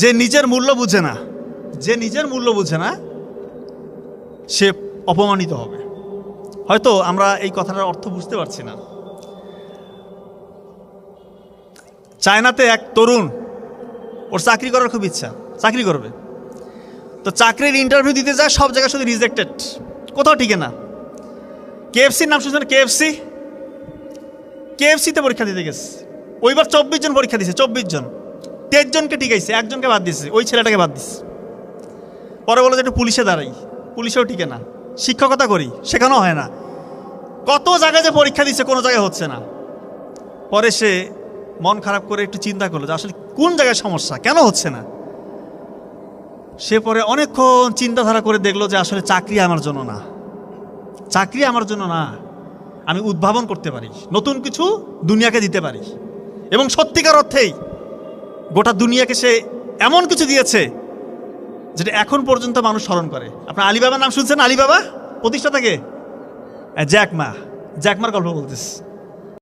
যে নিজের মূল্য বুঝে না, যে নিজের মূল্য বুঝে না সে অপমানিত হবে। হয়তো আমরা এই কথাটার অর্থ বুঝতে পারছি না। চায়নাতে এক তরুণ, ওর চাকরি করার খুব ইচ্ছা, চাকরি করবে, তো চাকরির ইন্টারভিউ দিতে যায়, সব জায়গায় শুধু রিজেক্টেড, কোথাও টিকে না। কেএফসির নাম শুনছেন? কেএফসিতে পরীক্ষা দিতে গেছে, ওইবার 24 জন পরীক্ষা দিয়েছে, 24 জন, 23 জনকে টিকাইছে, একজনকে বাদ দিচ্ছে, ওই ছেলেটাকে বাদ দিচ্ছে। পরে বলো যে একটু পুলিশে দাঁড়াই, পুলিশেও টিকে না। শিক্ষকতা করি, সেখানেও হয় না। কত জায়গায় যে পরীক্ষা দিচ্ছে, কোনো জায়গায় হচ্ছে না। পরে সে মন খারাপ করে একটু চিন্তা করলো যে আসলে কোন জায়গায় সমস্যা, কেন হচ্ছে না। সে পরে অনেকক্ষণ চিন্তাধারা করে দেখলো যে আসলে চাকরি আমার জন্য না, চাকরি আমার জন্য না, আমি উদ্ভাবন করতে পারি, নতুন কিছু দুনিয়াকে দিতে পারি। এবং সত্যিকার অর্থেই গোটা দুনিয়াকে সে এমন কিছু দিয়েছে যেটা এখন পর্যন্ত মানুষ স্মরণ করে। আপনার আলিবাবার নাম শুনছেন? আলিবাবা প্রতিষ্ঠাতাকে জ্যাকমার গল্প বলতেছে।